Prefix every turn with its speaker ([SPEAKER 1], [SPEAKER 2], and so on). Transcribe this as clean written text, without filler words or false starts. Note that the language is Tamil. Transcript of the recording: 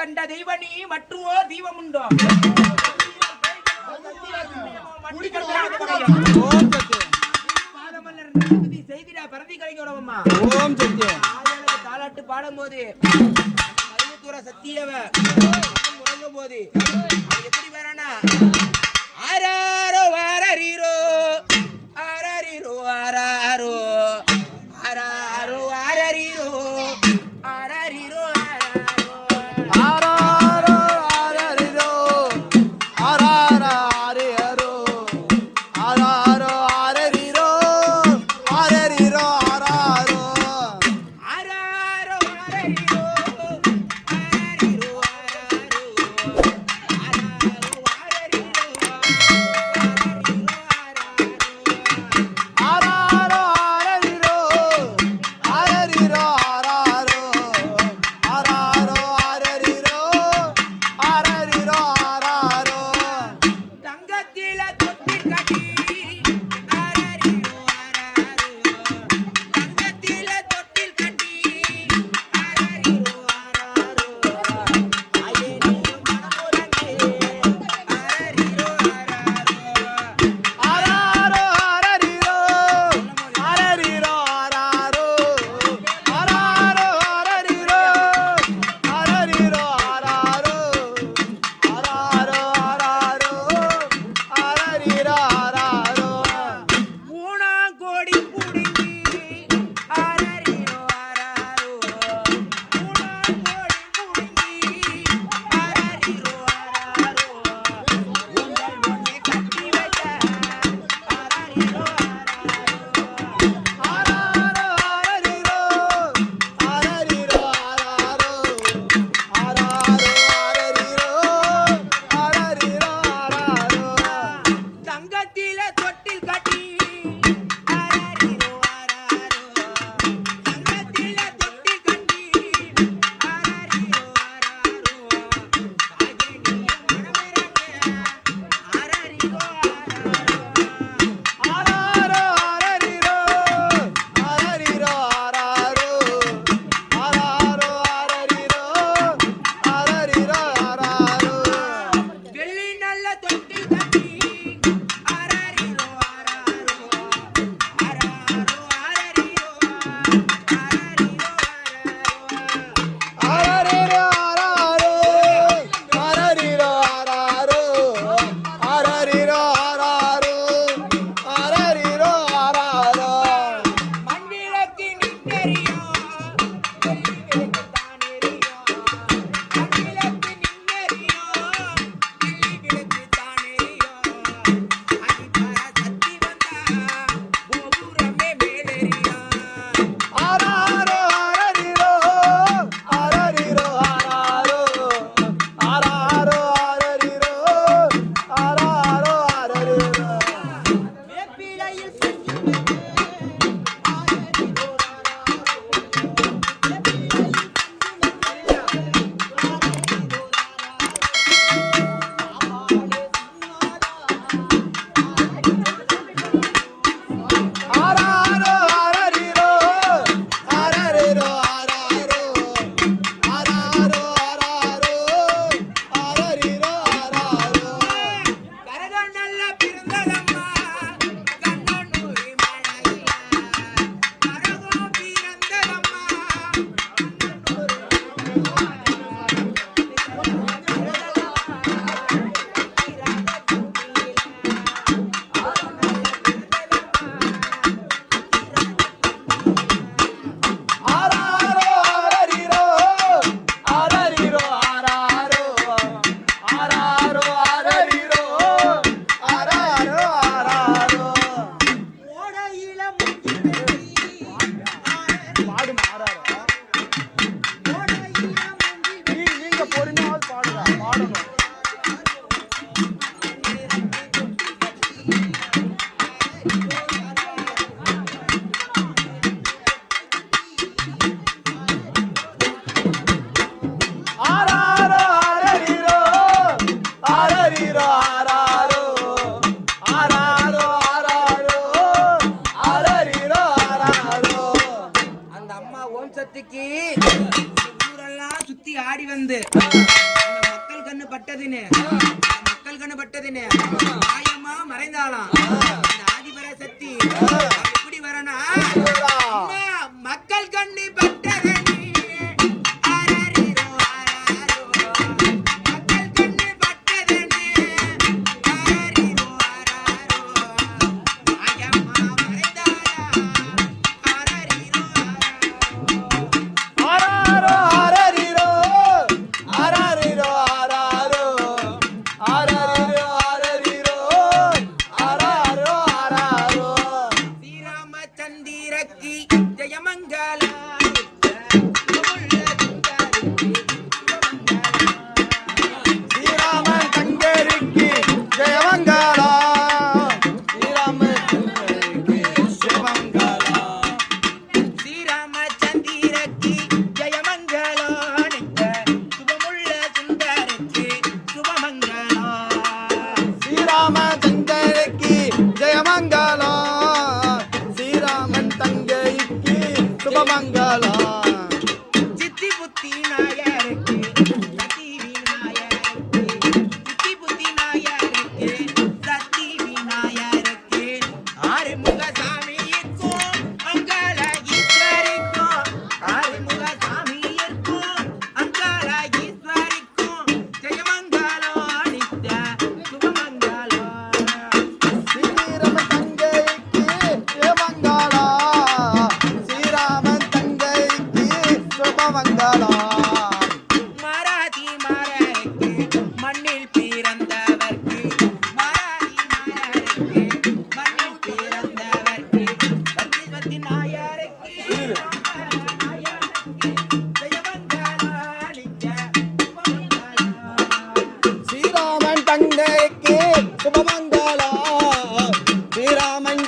[SPEAKER 1] கண்ட தெய்வ நீ மற்றுமோ தெய்வம் உண்டோ? செய்திடா பரந்தி கலைஞரவம்மா ஓம் சத்தியம் தாலாட்டு பாடும் போது சத்தியவ முழங்கும் போது எப்படி வேறானா ஆராரோ ஆரரீரோ ஆரரீரோ ஆராரோ ஆராரோ ஆரரீரோ ஆரரீரோ
[SPEAKER 2] ஆராரோ ஆரரீரோ ஆராரோ ஆராரோ ஆரரீரோ ஆரரீரோ ஆராரோ
[SPEAKER 1] ஆராரோ ஆரரீரோ ஆரரீரோ ஆராரோ ஆராரோ ஆரரீரோ ஆடி வந்து அந்த மக்கள் கண்ணு பட்டதுன்னு மாயமா மறைந்தாளாம் அந்த ஆதிபராசக்தி எப்படி வரனா மக்கள் கண்ணு பட்டதனே ஆராரிரோ ஆராரோ மக்கள் கண்ணு பட்டதனே ஆராரிரோ ஆராரோ மாயமா மறைந்தாளா ஆராரிரோ
[SPEAKER 2] ஆராரோ ஆராரிரோ ஆராரிரோ ஆராரோ ஆராரிரோ ஆராரோ ஆராரோ
[SPEAKER 1] ஸ்ரீராமச்சந்திரக்கு ஜெயமங்கல
[SPEAKER 2] ஸ்ரீராமன் தங்கருக்கு ஜெயமங்கலா ஸ்ரீராமன் தங்கருக்கு ஜெயமங்கலா
[SPEAKER 1] ஸ்ரீராமச்சந்திரக்கு ஜெயமங்கலோ சுபமுள்ள சுந்தருக்கு சுபமங்கலோ
[SPEAKER 2] ஸ்ரீராமன் தங்கருக்கு ஜெயமங்கலா ஸ்ரீராமன் தங்கைக்கு சுபமங்கலா
[SPEAKER 1] சித்தி புத்தி நாயருக்கு சத்தி விநாயகருக்கு சித்தி புத்தி நாயருக்கு சத்தி விநாயகருக்கு ஆறுமுக சாமியிருக்கும் அங்காள ஈஸ்வரிக்கும் ஆறுமுக சாமியிருக்கும் அங்காள ஈஸ்வரிக்கும் ஜெயமங்கலோ நித்ய சுபமங்கலோ
[SPEAKER 2] ஸ்ரீராமன் தங்கைக்கு ஜெயமங்கலா ஸ்ரீராமன் தங்கைக்கு சுபமங்கலா
[SPEAKER 1] மாராதி மாரருக்கு மண்ணில் பிறந்தவர்க்கு மாராதி மாரருக்கு மண்ணில் பிறந்தவர்க்கு சத்தி சத்தி நாயருக்கு ஜெயமங்கலோ நித்ய சுபமங்கலோ
[SPEAKER 2] ஸ்ரீராமன் தங்கைக்கு சுபமங்கலா ஸ்ரீராமன்